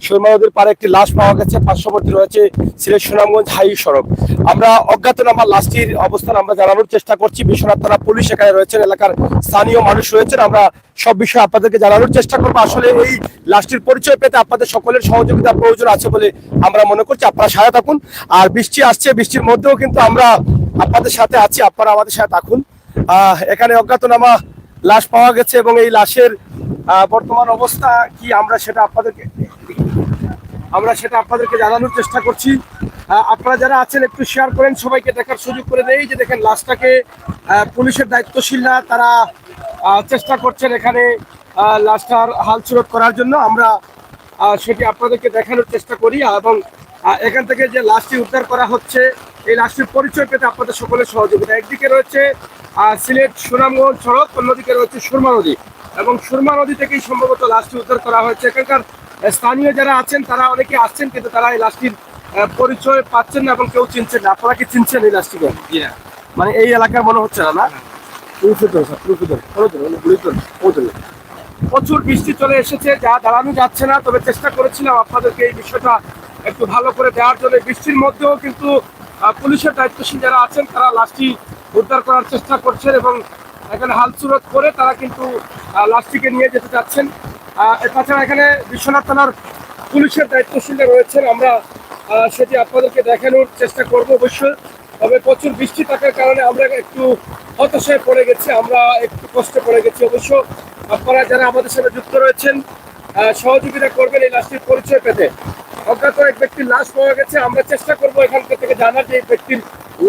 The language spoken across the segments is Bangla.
সুরমা নদীর পাড়ে একটি লাশ পাওয়া গেছে। পার্শ্ববর্তী রয়েছে সিলেট সুনামগঞ্জ হাই সড়ক। আমরা অজ্ঞাতনামা লাশটির অবস্থান আমরা জানানোর চেষ্টা করছি। বিশ্বনাথ থানা পুলিশ এখানে রয়েছেন, এলাকার স্থানীয় মানুষ রয়েছেন। আমরা সব বিষয়ে আপনাদেরকে জানানোর চেষ্টা করবো। আসলে এই লাশটির পরিচয় পেতে আপনাদের সকলের সহযোগিতা প্রয়োজন আছে বলে আমরা মনে করছি। আপনারা সাথে থাকুন। আর বৃষ্টি আসছে, বৃষ্টির মধ্যেও কিন্তু আমরা আপনাদের সাথে আছি, আপনারা আমাদের সাথে থাকুন। এখানে অজ্ঞাতনামা লাশ পাওয়া গেছে এবং এই লাশের বর্তমান অবস্থা কি আমরা সেটা আপনাদেরকে জানানোর চেষ্টা করছি। আপনারা যারা আছেন একটু শেয়ার করেন, সবাইকে দেখার সুযোগ করে দেই। যে দেখেন লাশটাকে পুলিশের দায়িত্বশীলরা তারা চেষ্টা করছেন এখানে লাশটার হালচুরত করার জন্য। আমরা সেটি আপনাদেরকে দেখানোর চেষ্টা করি এবং এখান থেকে যে লাশটি উদ্ধার করা হচ্ছে এই লাশটির পরিচয় পেতে আপনাদের সকলের সহযোগিতা। একদিকে রয়েছে সিলেট সুনামগঞ্জ সড়ক, অন্যদিকে রয়েছে সুরমা নদী এবং সুরমা নদী থেকেই সম্ভবত লাশটি উদ্ধার করা হয়েছে। এখানকার স্থানীয় যারা আছেন তারা অনেকে আসছেন, কিন্তু তারা এই লাশটির পরিচয় পাচ্ছেন না এবং কেউ চিনছেন না। আপনারা কি চিনছেন এই লাশটিকে? মানে এই এলাকার মনে হচ্ছে না। প্রচুর বৃষ্টি চলে এসেছে, যা দাঁড়ানো যাচ্ছে না। তবে চেষ্টা করেছিলাম আপনাদেরকে এই বিষয়টা একটু ভালো করে দেওয়ার জন্য। বৃষ্টির মধ্যেও কিন্তু পুলিশের দায়িত্বশীল যারা আছেন তারা লাশটি উদ্ধার করার চেষ্টা করছেন এবং এখানে হালচুরত করে তারা কিন্তু লাশটিকে নিয়ে যেতে চাচ্ছেন। তাছাড়া এখানে বিশ্বনাথ থানার পুলিশের দায়িত্বশীলরা রয়েছেন, আমরা সেটি আপনাদেরকে দেখানোর চেষ্টা করব অবশ্যই। তবে প্রচুর বৃষ্টি থাকার কারণে আমরা একটু হতাশায় পড়ে গেছি, আমরা একটু কষ্টে পড়ে গেছি। অবশ্য আপনারা যারা আমাদের সাথে যুক্ত রয়েছেন সহযোগিতা করবেন এই লাশটির পরিচয় পেতে। অজ্ঞাত এক ব্যক্তির লাশ পাওয়া গেছে, আমরা চেষ্টা করবো এখান থেকে জানার যে এই ব্যক্তির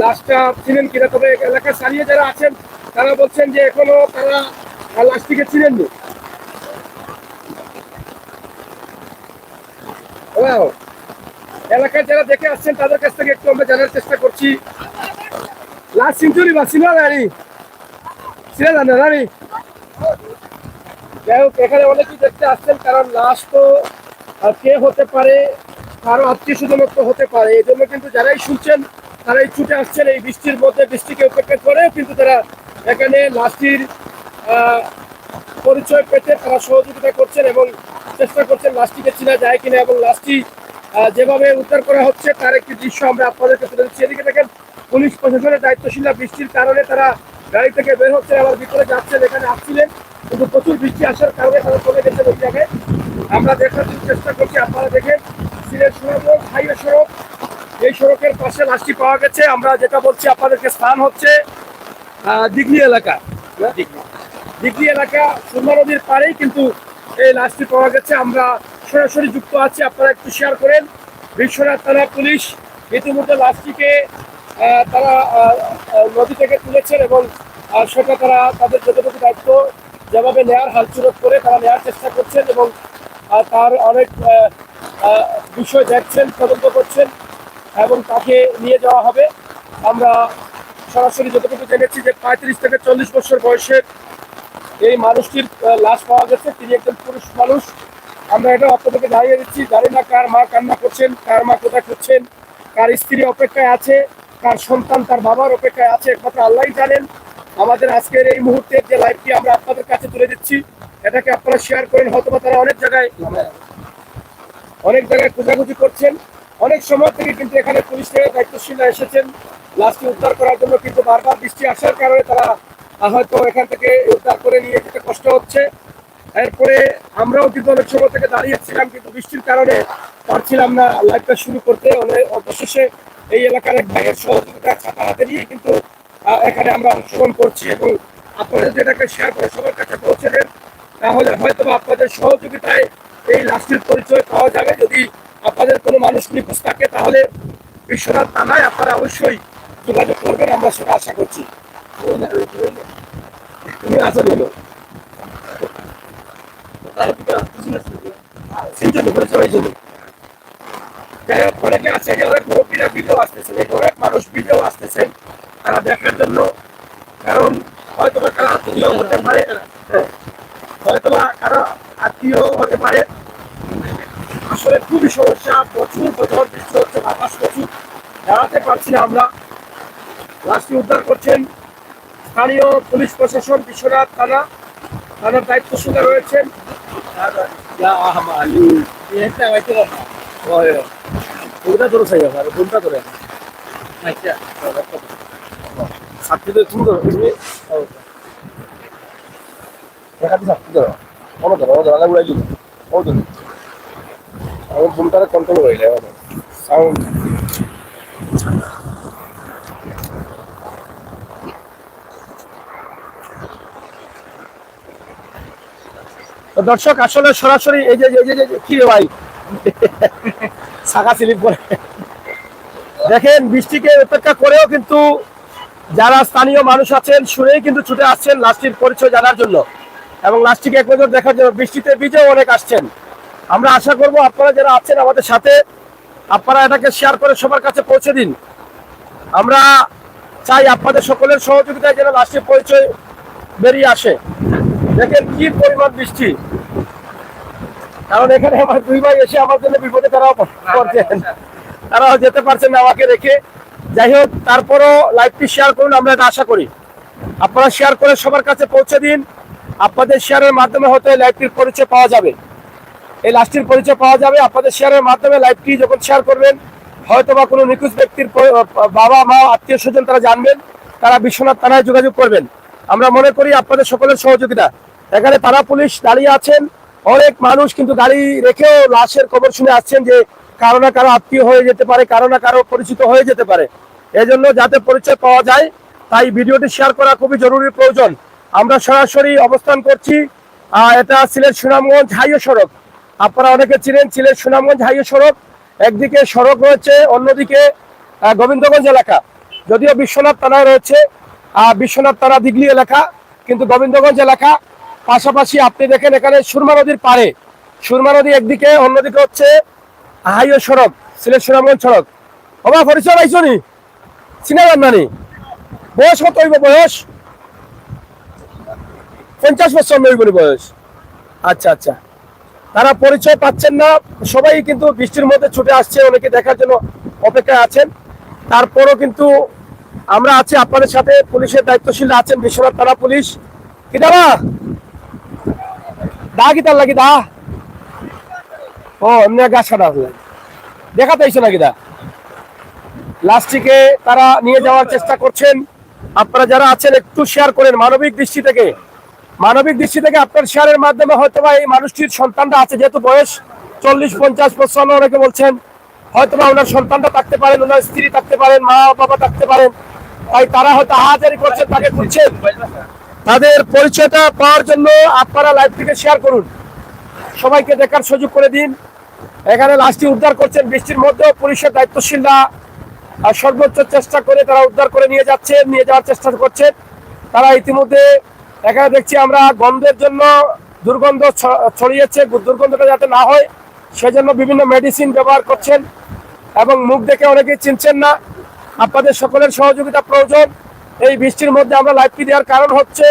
লাশটা চিনেন কিনা। তবে এলাকার স্থানীয় যারা আছেন তারা বলছেন যে এখনো তারা লাশটিকে চিনেননি। এলাকার যারা দেখে আসছেন তাদের কাছ থেকে একটু আমরা জানার চেষ্টা করছি। লাশ চিনচুরি বা ছিল রানি ছিল না রানি। যাই হোক, এখানে অনেকেই দেখতে আসছেন, কারণ লাশ তো কে হতে পারে, কারো আত্মীয় স্বজনের তো হতে পারে। এই জন্য কিন্তু যারাই শুনছেন তারাই ছুটে আসছেন এই বৃষ্টির মধ্যে, বৃষ্টিকে উপেক্ষা করে কিন্তু তারা এখানে লাশটির পরিচয় পেতে তারা সহযোগিতা করছেন এবং চেষ্টা করছেন লাশটিকে চেনা যায় কিনা এবং লাশটি যেভাবে উদ্ধার করা হচ্ছে তার একটি দৃশ্য আমরা আপনাদেরকে তুলে দিচ্ছি। এদিকে দেখেন পুলিশ প্রশাসনের দায়িত্বশীলরা বৃষ্টির কারণে তারা গাড়ি থেকে বের হচ্ছে, আবার ভিতরে যাচ্ছেন। এখানে আসছিলেন কিন্তু প্রচুর বৃষ্টি আসার কারণে তারা চলে গেছেন ওই জায়গায়। আমরা দেখার চেষ্টা করছি, আপনারা দেখেন সিলেট সুনামগঞ্জ হাইওয়ে সড়ক, এই সড়কের পাশে লাশটি পাওয়া গেছে। আমরা যেটা বলছি আপনাদেরকে, স্থান হচ্ছে দিঘলি এলাকা। দিঘলি এলাকা সুরমা নদীর পাড়েই কিন্তু এই লাশটি পাওয়া গেছে। আমরা সরাসরি যুক্ত আছি, আপনারা একটু শেয়ার করেন। বিশ্বনাথ থানা পুলিশ ইতিমধ্যে লাশটিকে তারা নদী থেকে তুলেছেন এবং সেটা তারা তাদের যতটুকু দায়িত্ব যেভাবে নেয়ার হালচুরত করে তারা নেওয়ার চেষ্টা করছেন এবং তার অনেক বিষয় দেখছেন, তদন্ত করছেন এবং তাকে নিয়ে যাওয়া হবে। আমরা সরাসরি যতটুকু জেনেছি যে 35 থেকে 40 বছর বয়সের এই মানুষটির লাশ পাওয়া গেছে। তিনি একজন পুরুষ মানুষ। আমরা এটা আপনাদেরকে জানিয়ে দিচ্ছি। জানি না কার মা কান্না করছেন, কার মা কোথায় করছেন, কার স্ত্রী অপেক্ষায় আছে, কার সন্তান তার বাবার অপেক্ষায় আছে, একমাত্র আল্লাহই জানেন। আমাদের আজকের এই মুহূর্তের যে লাইভটি আমরা আপনাদের কাছে তুলে দিচ্ছি, এটাকে আপনারা শেয়ার করেন। হয়তো তারা অনেক জায়গায় খোঁজাখুঁজি করছেন। অনেক সময় থেকে কিন্তু এখানে পুলিশের দায়িত্বশীলরা এসেছেন লাশটি উদ্ধার করার জন্য, কিন্তু বারবার বৃষ্টি আসার কারণে তারা হয়তো এখান থেকে উদ্ধার করে নিয়ে যেতে কষ্ট হচ্ছে। এরপরে আমরাও কিন্তু অনেক সময় থেকে দাঁড়িয়েছিলাম, কিন্তু বৃষ্টির কারণে পারছিলাম না লাইভটা শুরু করতে। অবশেষে এই এলাকার এক ভাইয়ের সহযোগিতা ছাতা হাতে নিয়ে কিন্তু এখানে আমরা অংশগ্রহণ করছি এবং আপনারা যেটাকে শেয়ার করে সবার কাছে পৌঁছে দেন, তাহলে হয়তো আপনাদের সহযোগিতায় এই লাশটির পরিচয় পাওয়া যাবে। যদি আপনাদের কোনো মানুষ নিখোঁজ থাকে তাহলে বিশ্বনাথ থানায় আপনারা অবশ্যই যোগাযোগ করবেন, আমরা সেটা আশা করছি। তুমি আসো বলো অনেকে আছে যে অনেক মুরব্বীরা ভিডিও আসতেছেন, অনেক মানুষ ভিডিও আসতেছেন তারা দেখার জন্য, কারণ হয়তো কারো আত্মীয় হতে পারে, হয়তো কারো আত্মীয় হতে পারে। আসলে খুবই সমস্যা, প্রচুর বছর বৃষ্টি হচ্ছে, বাতাস প্রচুর, দাঁড়াতে পারছি না আমরা। লাশটি উদ্ধার করছেন স্থানীয় পুলিশ প্রশাসন, বিশ্বনাথ থানার দায়িত্বশীলরা রয়েছেন। ওটা ধরো চাই আর কোনটা ধরে ছাত্রী তো তুমি ধরো তুমি দেখাতে ছাত্রী ধরো কোনো ধরো ও ধরা উড়াই দিল ও ধরো আমার ফোনটারে কন্ট্রোল হয়ে যায় সাউন্ড দর্শক আসলে সরাসরি এই যে কি রে ভাই শাখা স্লিপ করে দেখেন বৃষ্টিকে উপেক্ষা করেও কিন্তু যারা স্থানীয় মানুষ আছেন শুনেই কিন্তু ছুটে আসছেন লাস্টির পরিচয় জানার জন্য এবং লাস্টিকে এক নজর দেখার জন্য বৃষ্টিতে ভিজেও অনেক আসছেন। আমরা আশা করব আপনারা যারা আছেন আমাদের সাথে আপনারা এটাকে শেয়ার করে সবার কাছে পৌঁছে দিন। আমরা চাই আপনাদের সকলের সহযোগিতায় যেন লাস্টির পরিচয় বেরিয়ে আসে। দেখেন কি পরিমাণ বৃষ্টি, কারণ এখানে আমার দুই ভাই এসে আমার জন্য বিপদে তারাও পড়ছেন, তারাও যেতে পারছেন না আমাকে রেখে। যাই হোক, তারপরও লাইভটি শেয়ার করুন, আমরা এটা আশা করি। আপনারা শেয়ার করে সবার কাছে পৌঁছে দিন। আপনাদের শেয়ারের মাধ্যমে হয়তো এই লাইভটির পরিচয় পাওয়া যাবে, এই লাস্টটির পরিচয় পাওয়া যাবে। আপনাদের শেয়ারের মাধ্যমে লাইভটি যখন শেয়ার করবেন হয়তো বা কোনো নিখোঁজ ব্যক্তির বাবা মা আত্মীয় স্বজন তারা জানবেন, তারা বিশ্বনাথ থানায় যোগাযোগ করবেন। আমরা মনে করি আপনাদের সকলের সহযোগিতা। এখানে থানা পুলিশ দাঁড়িয়ে আছেন, অনেক মানুষ কিন্তু গাড়ি রেখেও লাশের খবর শুনে আসছেন যে কারো না কারো আত্মীয় হয়ে যেতে পারে, কারো না কারো পরিচিত হয়ে যেতে পারে। এজন্য যাতে পরিচয় পাওয়া যায় তাই ভিডিওটি শেয়ার করা খুবই জরুরি প্রয়োজন। আমরা সরাসরি অবস্থান করছি, এটা সিলেট সুনামগঞ্জ হাইওয়ে সড়ক। আপনারা অনেকে চিনেন সিলেট সুনামগঞ্জ হাইওয়ে সড়ক। একদিকে সড়ক রয়েছে, অন্যদিকে গোবিন্দগঞ্জ এলাকা। যদিও বিশ্বনাথ থানায় রয়েছে, বিশ্বনাথ থানা দিগলি এলাকা, কিন্তু গোবিন্দগঞ্জ এলাকা পাশাপাশি। আপনি দেখেন এখানে সুরমা নদীর পাড়ে, সুরমা নদী একদিকে, অন্যদিকে হচ্ছে হাইওয়ে সড়ক, সিলেট সুনামগঞ্জ সড়ক। বাবা পরিচয় পাইছো নি? চিনাবেন নানি? বয়স কত হইব? বয়স 50 বছর নইব বয়স। আচ্ছা আচ্ছা, তারা পরিচয় পাচ্ছেন না, সবাই কিন্তু বৃষ্টির মধ্যে ছুটে আসছে, অনেকে দেখার জন্য অপেক্ষায় আছেন। তারপরও কিন্তু আমরা আছি আপনাদের সাথে, পুলিশের দায়িত্বশীল আছেন, বিশ্বনাথ থানা পুলিশ। কি দাবা দা কি তার লাগি দা? ও এমনি গাছ কাটা দেখাতে আইসো নাকি দা? লাস্টিকে তারা নিয়ে যাওয়ার চেষ্টা করছেন। আপনারা যারা আছেন একটু শেয়ার করেন মানবিক দৃষ্টি থেকে। মানবিক দৃষ্টি থেকে আপনার শেয়ারের মাধ্যমে হয়তো বা এই মানুষটির সন্তানটা আছে, যেহেতু বয়স 40-50 বছর, অনেকে বলছেন হয়তো বা ওনার সন্তানটা থাকতে পারেন, ওনার স্ত্রী থাকতে পারেন, মা বাবা থাকতে পারেন, তাই তারা হয়তো হাজারি করছেন, তাকে খুঁজছেন। তাদের পরিচয়টা পাওয়ার জন্য আপনারা লাইভটিকে শেয়ার করুন, সবাইকে দেখার সুযোগ করে দিন। এখানে লাশটি উদ্ধার করছেন বৃষ্টির মধ্যেও পুলিশের দায়িত্বশীলরা সর্বোচ্চ চেষ্টা করে তারা উদ্ধার করে নিয়ে যাচ্ছেন, নিয়ে যাওয়ার চেষ্টা করছেন। তারা ইতিমধ্যে এখানে দেখছি আমরা গন্ধের জন্য দুর্গন্ধ ছড়িয়েছে, দুর্গন্ধটা যাতে না হয় সেজন্য বিভিন্ন মেডিসিন ব্যবহার করছেন এবং মুখ দেখে অনেকেই চিনছেন না। আপনাদের সকলের সহযোগিতা প্রয়োজন। এই বৃষ্টির মধ্যে আমরা লাইভটি দেওয়ার কারণ হচ্ছে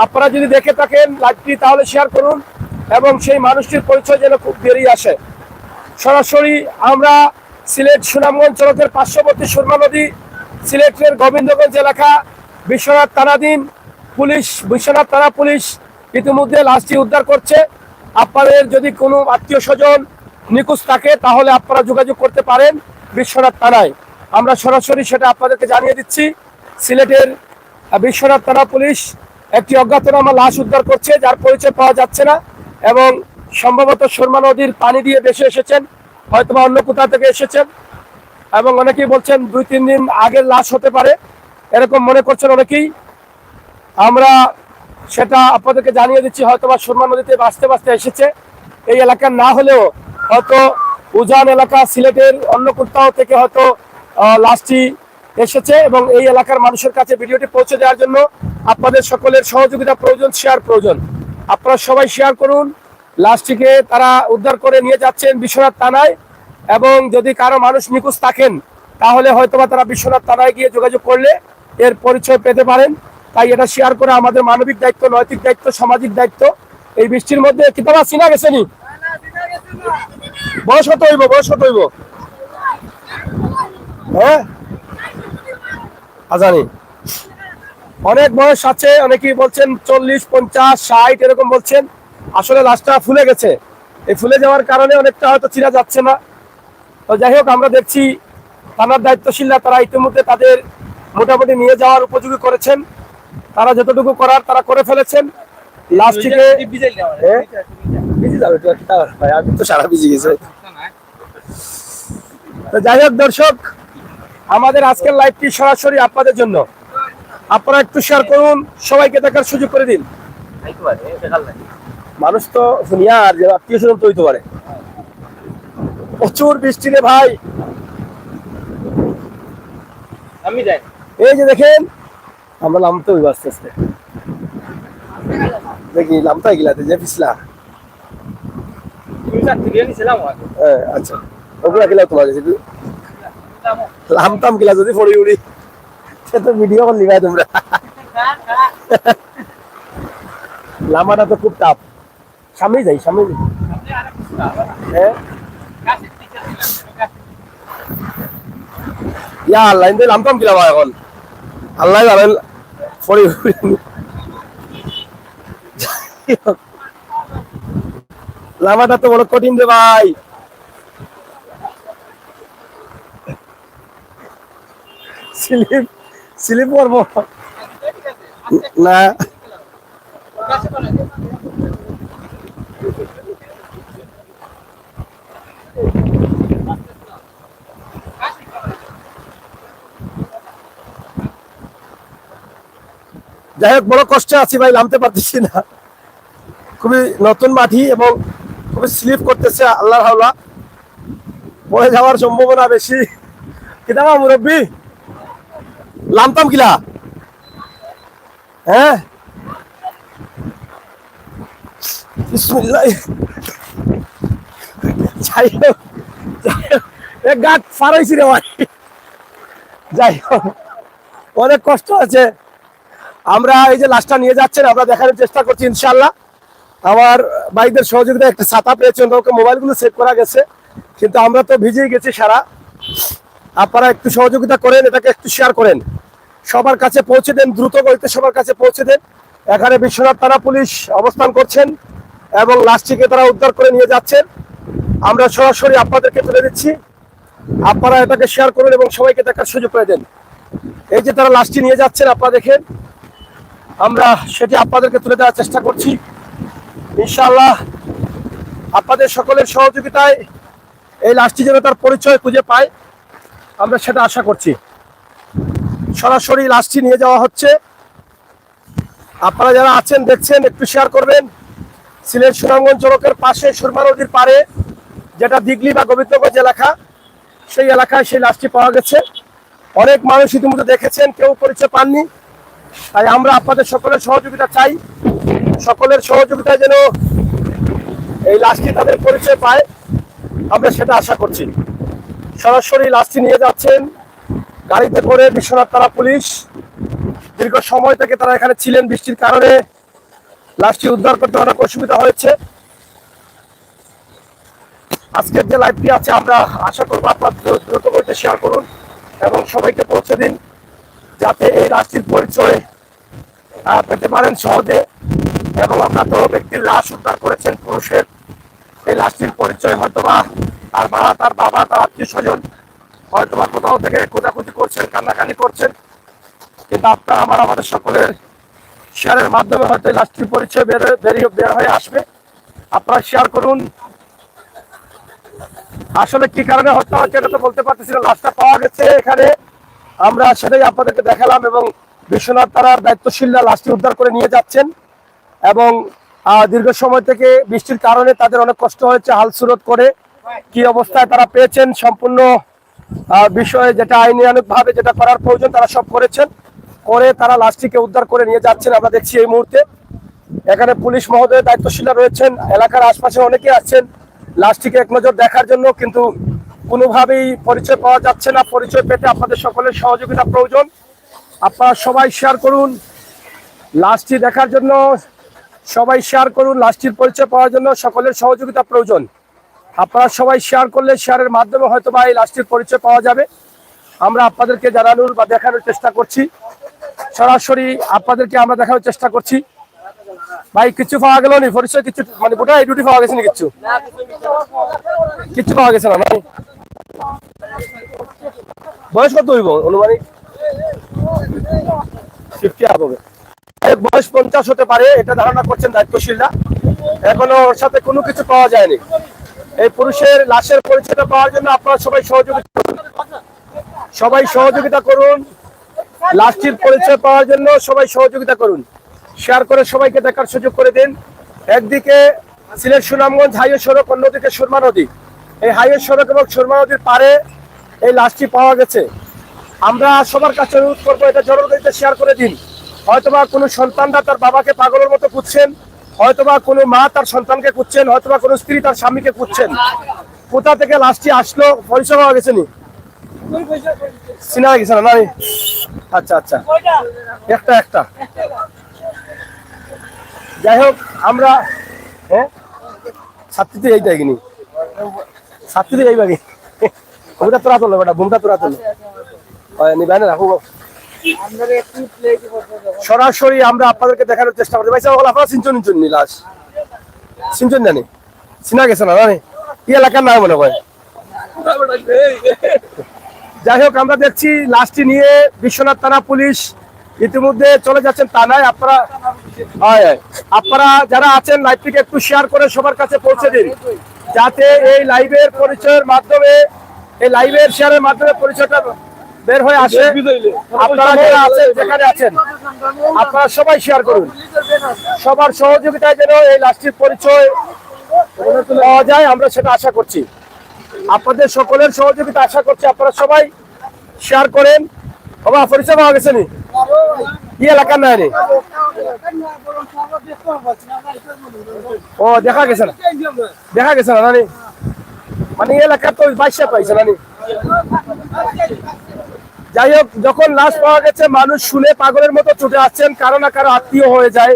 আপনারা যদি দেখে থাকেন লাইভটি তাহলে শেয়ার করুন এবং সেই মানুষটির পরিচয় যেন খুব বেরিয়ে আসে। সরাসরি আমরা সিলেট সুনামগঞ্জ সড়কের পার্শ্ববর্তী সুরমা নদী, সিলেটের গোবিন্দগঞ্জ এলাকা, বিশ্বনাথ থানাধীন পুলিশ, বিশ্বনাথ থানা পুলিশ ইতিমধ্যে লাশটি উদ্ধার করছে। আপনাদের যদি কোনো আত্মীয় স্বজন নিখোঁজ থাকে তাহলে আপনারা যোগাযোগ করতে পারেন বিশ্বনাথ থানায়। আমরা সরাসরি সেটা আপনাদেরকে জানিয়ে দিচ্ছি। সিলেটের বিশ্বনাথ থানা পুলিশ একটি অজ্ঞাতনামা লাশ উদ্ধার করছে, যার পরিচয় পাওয়া যাচ্ছে না এবং সম্ভবত সুরমা নদীর পানি দিয়ে ভেসে এসেছেন, হয়তো বা অন্য কোথা থেকে এসেছেন এবং অনেকেই বলছেন 2-3 দিন আগের লাশ হতে পারে, এরকম মনে করছেন অনেকেই। আমরা সেটা আপনাদেরকে জানিয়ে দিচ্ছি, হয়তো বা সুরমা নদীতে বাঁচতে বাঁচতে এসেছে। এই এলাকার না হলেও হয়তো উজান এলাকা, সিলেটের অন্য কোথাও থেকে হয়তো লাশটি এসেছে এবং এই এলাকার মানুষের কাছে ভিডিওটি পৌঁছে দেওয়ার জন্য আপনাদের সকলের সহযোগিতা প্রয়োজন, শেয়ার প্রয়োজন। আপনারা সবাই শেয়ার করুন। লাশটিকে তারা উদ্ধার করে নিয়ে যাচ্ছেন বিশ্বনাথ থানায় এবং যদি কারো মানুষ নিখোঁজ থাকেন তাহলে হয়তোবা তারা বিশ্বনাথ থানায় গিয়ে যোগাযোগ করলে এর পরিচয় পেতে পারেন। তাই এটা শেয়ার করা আমাদের মানবিক দায়িত্ব, নৈতিক দায়িত্ব, সামাজিক দায়িত্ব। এই বৃষ্টির মধ্যে কিতাবা চিনা গেছে নি? বয়স কত হইব? বয়স কত হইব? হ্যাঁ আজানি অনেক বয়স আছে, অনেকেই বলছেন 40, 50, 60 এরকম বলছেন। আসলে লাশটা ফুলে গেছে, এই ফুলে যাওয়ার কারণে অনেকটা হয়তো চিনা যাচ্ছে না। তো যাই হোক, আমরা দেখছি থানার দায়িত্বশীলরা তারা ইতিমধ্যে তাদের মোটামুটি নিয়ে যাওয়ার উপযোগী করেছেন। তারা যতটুকু করার তারা করে ফেলেছেন। লাস্টিকে আমি তো সারা ভিজে গেছে। যাই হোক দর্শক, আমাদের আজকের লাইভটি সরাসরি আপনাদের জন্য। আপনারা একটু শেয়ার করুন, সবাইকে দেখার সুযোগ করে দিন। মানুষ তো শুনিয়া আর যে আত্মীয় স্বজন তো হইতে পারে। প্রচুর বৃষ্টি রে ভাই। আমি যাই, এই যে দেখেন আমরা নামতে হইব আস্তে আস্তে। দেখি নামতে গিলাতে যে পিছলা। তুমি চারটি বিরিয়ানি ছিলাম আগে। আচ্ছা, ওগুলা গিলা তোমার কাছে লামতাম গিলা যদি পড়ি উড়ি সে তো ভিডিও করলি ভাই তোমরা। লামাটা তো খুব টাফ। সামনে যাই, সামনে যাই। হ্যাঁ ইয়া আল্লাহ, কিন্তু লামতাম গিলা ভাই এখন আল্লাহ জানেন পড়ি উড়ি। লামাটা তো বড় কঠিন রে ভাই। স্লিপ স্লিপ করবো না। যাই হোক, বড় কষ্টে আছি ভাই, নামতে পারতেছি না। খুবই নতুন মাটি এবং খুবই স্লিপ করতেছে। আল্লাহর হাওলা, পড়ে যাওয়ার সম্ভাবনা বেশি। কিতাবা মুরব্বী লামতাম কিলা? হ্যাঁ বিসমিল্লাহ। যাই হোক, এক গাছ ফারাইছি রে ভাই। যাই হোক, অনেক কষ্ট আছে। আমরা এই যে লাশটা নিয়ে যাচ্ছেন, আমরা দেখানোর চেষ্টা করছি ইনশাল্লাহ। আমার বাইকদের সহযোগিতা একটা ছাতা পেয়েছেন, ওকে মোবাইলগুলো সেভ করা গেছে, কিন্তু আমরা তো ভিজেই গেছি সারা। আপনারা একটু সহযোগিতা করেন, এটাকে একটু শেয়ার করেন, সবার কাছে পৌঁছে দেন, দ্রুত গতিতে সবার কাছে পৌঁছে দেন। এখানে বিশ্বনাথ থানা পুলিশ অবস্থান করছেন এবং লাশটিকে তারা উদ্ধার করে নিয়ে যাচ্ছেন। আমরা সরাসরি আপনাদেরকে তুলে দিচ্ছি। আপনারা এটাকে শেয়ার করুন এবং সবাইকে দেখার সুযোগ করে দেন। এই যে তারা লাশটি নিয়ে যাচ্ছেন, আপনারা দেখেন, আমরা সেটি আপনাদেরকে তুলে দেওয়ার চেষ্টা করছি। ইনশাআল্লাহ আপনাদের সকলের সহযোগিতায় এই লাশটি যেন তার পরিচয় খুঁজে পায়, আমরা সেটা আশা করছি। সরাসরি লাশটি নিয়ে যাওয়া হচ্ছে। আপনারা যারা আছেন দেখছেন, একটু শেয়ার করবেন। সিলেট সুনামগঞ্জ সড়কের পাশে সুরমা নদীর পাড়ে, যেটা দিগলি বা গোবিন্দগঞ্জ এলাকা, সেই এলাকায় সেই লাশটি পাওয়া গেছে। অনেক মানুষ ইতিমধ্যে দেখেছেন, কেউ পরিচয় পাননি। তাই আমরা আপনাদের সকলের সহযোগিতা চাই। সকলের সহযোগিতায় যেন এই লাশটি তাদের পরিচয় পায়, আমরা সেটা আশা করছি। সরাসরি লাশটি নিয়ে যাচ্ছেন গাড়িতে করে বিশ্বনাথ থানা পুলিশ। দীর্ঘ সময় থেকে তারা এখানে ছিলেন, বৃষ্টির কারণে লাশটি উদ্ধার করতে অনেক অসুবিধা হয়েছে। আজকের যে লাইভটি আছে, আমরা আশা করবো আপনার দ্রুত করতে শেয়ার করুন এবং সবাইকে পৌঁছে দিন, যাতে এই লাশটির পরিচয় পেতে পারেন সহজে। এবং আপনার তো ব্যক্তির লাশ উদ্ধার করেছেন, পুরুষের। এই লাশটির পরিচয় হয়তোবা তার মা, তার বাবা, তার আত্মীয় স্বজন হয়তোবা কোথাও থেকে খোঁজাখুঁজি করছেন, কান্নাকানি করছেন, কিন্তু আপনার আমাদের সকলের শেয়ারের মাধ্যমে হয়তো এই লাশটির পরিচয় বের হয়ে আসবে। আপনারা শেয়ার করুন। আসলে কি কারণে হত্যা হচ্ছে এটা তো বলতে পারতেছি না। লাশটা পাওয়া গেছে এখানে, আমরা সেটাই আপনাদেরকে দেখালাম এবং বিশ্বনাথ থানার দায়িত্বশীলরা লাশটি উদ্ধার করে নিয়ে যাচ্ছেন। এবং দীর্ঘ সময় থেকে বৃষ্টির কারণে তাদের অনেক কষ্ট হয়েছে, হাল সুরত করে কি অবস্থায় তারা পেয়েছেন, সম্পূর্ণ বিষয়ে যেটা আইনানুগভাবে যেটা করার প্রয়োজন তারা সব করেছেন, করে তারা লাশটিকে উদ্ধার করে নিয়ে যাচ্ছেন। আমরা দেখছি এই মুহূর্তে এখানে পুলিশ মহোদয় দায়িত্বশীলরা রয়েছেন, এলাকার আশপাশে অনেকে আসছেন লাশটিকে এক নজর দেখার জন্য, কিন্তু কোনোভাবেই পরিচয় পাওয়া যাচ্ছে না। পরিচয় পেতে আপনাদের সকলের সহযোগিতা প্রয়োজন। আপনারা সবাই শেয়ার করুন লাশটি দেখার জন্য, সবাই শেয়ার করুন লাশটির পরিচয় পাওয়ার জন্য, সকলের সহযোগিতা প্রয়োজন। আপনারা সবাই শেয়ার করলে শেয়ারের মাধ্যমে হয়তো বা এই লাশটির পরিচয় পাওয়া যাবে। আমরা আপনাদেরকে জানানোর বা দেখানোর চেষ্টা করছি, সরাসরি আপনাদেরকে আমরা দেখানোর চেষ্টা করছি। ভাই কিছু পাওয়া গেল নি পরিচয় কিছু মানে গোটা এই ডিউটি পাওয়া গেছে না কিছু পাওয়া গেছে না নাই বয়স কত হইব অনুমানিক 50 হবে বয়স 50 হতে পারে এটা ধারণা করছেন দায়িত্বশীলরা এখনো ওর সাথে কোনো কিছু পাওয়া যায়নি এই পুরুষের লাশের পরিচয়টা পাওয়ার জন্য আপনারা সবাই সহযোগিতা করুন লাশটির পরিচয় পাওয়ার জন্য সবাই সহযোগিতা করুন শেয়ার করে সবাইকে দেখার সুযোগ করে দিন একদিকে সিলেট সুনামগঞ্জ হাইওয়ে সড়ক অন্যদিকে সুরমা নদী এই হাইওয়ে সড়ক এবং সুরমা নদীর পারে এই লাশটি পাওয়া গেছে আমরা সবার কাছে অনুরোধ করবো এটা জনগণকে শেয়ার করে দিন হয়তোবা কোনো সন্তানরা তার বাবাকে পাগলের মতো খুঁজছেন হয়তোবা কোনো মা তার সন্তানকে খুঁজছেন হয়তোবা কোনো স্ত্রী তার স্বামীকে খুঁজছেন কোথা থেকে লাশটি আসলো পরিচয় পাওয়া গেছে নি চিনা গেছে না আচ্ছা আচ্ছা একটা যাই হোক আমরা হ্যাঁ ছাত্রীতে এই দেখিনি ছাত্রীতে এই বাকি ওটা তোরা তোলো বেটা বুমটা তোরা তোলো নিবে না রাখো সরাসরি আমরা আপনাদেরকে দেখানোর চেষ্টা করতে ভাই আপনারা সিঞ্চন লাশ সিঞ্চন জানি চিনা গেছে না এই এলাকার নাম মনে হয় যাই হোক আমরা দেখছি লাশটি নিয়ে বিশ্বনাথ থানা পুলিশ ইতিমধ্যে চলে যাচ্ছেন থানায় আপনারা যারা আছেন লাইভটিকে একটু শেয়ার করে সবার কাছে পৌঁছে দিন যাতে এই লাইভের পরিচয়ের মাধ্যমে এই লাইভের শেয়ারের মাধ্যমে পরিচয়টা বের হয়ে আসে আপনারা যারা আছেন যেখানে আছেন আপনারা সবাই শেয়ার করুন সবার সহযোগিতায় যেন এই লাশটির পরিচয় পাওয়া যায় আমরা সেটা আশা করছি আপনাদের সকলের সহযোগিতা আশা করছি আপনারা সবাই শেয়ার করেন বাবা পরিচয় পাওয়া গেছে নি কি এলাকার নাই নি ও দেখা গেছে না নানি মানে এলাকার তো 22 পাইছে নানি যাই হোক যখন লাশ পাওয়া গেছে মানুষ শুনে পাগলের মতো ছুটে আসছেন কারো না কারো আত্মীয় হয়ে যায়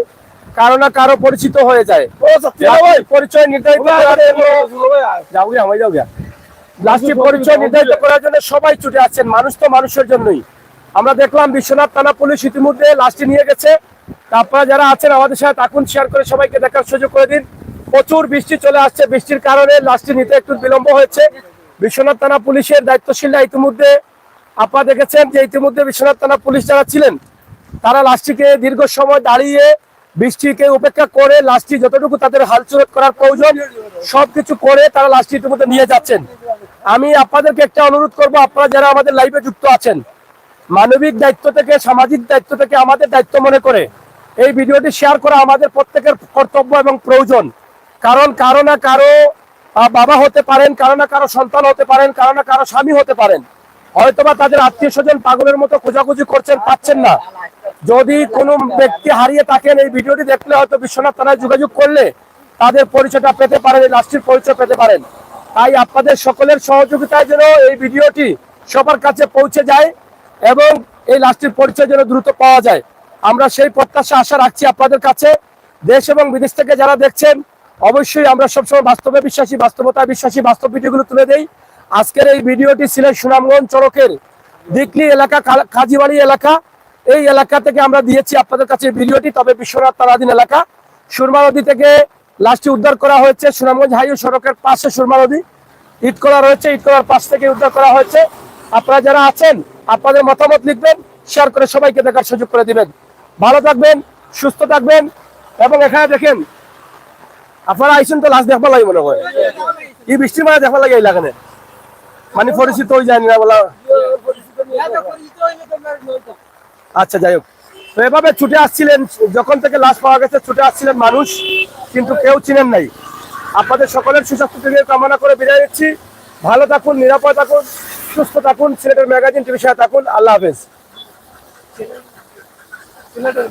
কারো না কারো পরিচিত হয়ে যায় পরিচয় নির্ধারিত লাশটির পরিচয় নির্ধারিত করার জন্য সবাই ছুটে আসছেন মানুষ তো মানুষের জন্যই আমরা দেখলাম বিশ্বনাথ থানা পুলিশ ইতিমধ্যে লাশটি নিয়ে গেছে আপনারা যারা আছেন আমাদের সাথে থাকুন শেয়ার করে সবাইকে দেখার সুযোগ করে দিন প্রচুর বৃষ্টি চলে আসছে বৃষ্টির কারণে লাশটি নিতে একটু বিলম্ব হয়েছে বিশ্বনাথ থানা পুলিশের দায়িত্বশীলরা ইতিমধ্যে আপনারা দেখেছেন যে ইতিমধ্যে বিশ্বনাথ থানা পুলিশ যারা ছিলেন তারা লাশটিকে দীর্ঘ সময় দাঁড়িয়ে বৃষ্টিকে উপেক্ষা করে লাশটি যতটুকু তাদের হালচুরত করার প্রয়োজন সবকিছু করে তারা লাশটি ইতিমধ্যে নিয়ে যাচ্ছেন আমি আপনাদেরকে একটা অনুরোধ করব আপনারা যারা আমাদের লাইভে যুক্ত আছেন মানবিক দায়িত্ব থেকে সামাজিক দায়িত্ব থেকে আমাদের দায়িত্ব মনে করে এই ভিডিওটি শেয়ার করা আমাদের প্রত্যেকের কর্তব্য এবং প্রয়োজন কারণ কারো না কারো বাবা হতে পারেন কারো না কারো সন্তান হতে পারেন কারো না কারো স্বামী হতে পারেন হয়তোবা তাদের আত্মীয় স্বজন পাগলের মতো খোঁজাখুঁজি করছেন পাচ্ছেন না যদি কোনো ব্যক্তি হারিয়ে থাকেন এই ভিডিওটি দেখলে হয়তো বিশ্বনাথ থানায় যোগাযোগ করলে তাদের পরিচয়টা পেতে পারেন এই লাশটির পরিচয় পেতে পারেন তাই আপনাদের সকলের সহযোগিতায় যেন এই ভিডিওটি সবার কাছে পৌঁছে যায় এবং এই লাশটির পরিচয় যেন দ্রুত পাওয়া যায় আমরা সেই প্রত্যাশা আশা রাখছি আপনাদের কাছে দেশ এবং বিদেশ থেকে যারা দেখছেন অবশ্যই আমরা সবসময় বাস্তবে বিশ্বাসী বাস্তবতায় বিশ্বাসী বাস্তব ভিডিওগুলো তুলে দেই আজকের এই ভিডিওটি সিলেট সুনামগঞ্জ চরকের দিকলি এলাকা কাজীবাড়ি এলাকা এই এলাকা থেকে আমরা দিয়েছি আপনাদের কাছে ভিডিওটি তবে বিশ্বনাথ থানাধীন এলাকা সুরমা নদী থেকে লাশটি উদ্ধার করা হয়েছে সুনামগঞ্জ হাইওয়ে সড়কের পাশে সুরমা নদী ইট করা রয়েছে ইট করার পাশ থেকে উদ্ধার করা হয়েছে আপনারা যারা আছেন আপনাদের মতামত লিখবেন শেয়ার করে সবাইকে দেখার সুযোগ করে দিবেন ভালো থাকবেন সুস্থ থাকবেন এবং এখানে দেখেন আপনারা আইসেন তো লাশ দেখবার লাগে মনে হয় এই বৃষ্টির মানে দেখবার লাগে এই লাগানে মানে পরিচিত হয়ে যায়নি না বলা আচ্ছা যাই হোক তো এভাবে ছুটে আসছিলেন যখন থেকে লাশ পাওয়া গেছে ছুটে আসছিলেন মানুষ কিন্তু কেউ চিনেন নাই আপনাদের সকলের সুস্বাস্থ্য থেকে কামনা করে বিদায় নিচ্ছি ভালো থাকুন নিরাপদ থাকুন সুস্থ থাকুন সিলেটের ম্যাগাজিন টিভির সাথে থাকুন আল্লাহ হাফেজ সিলেটের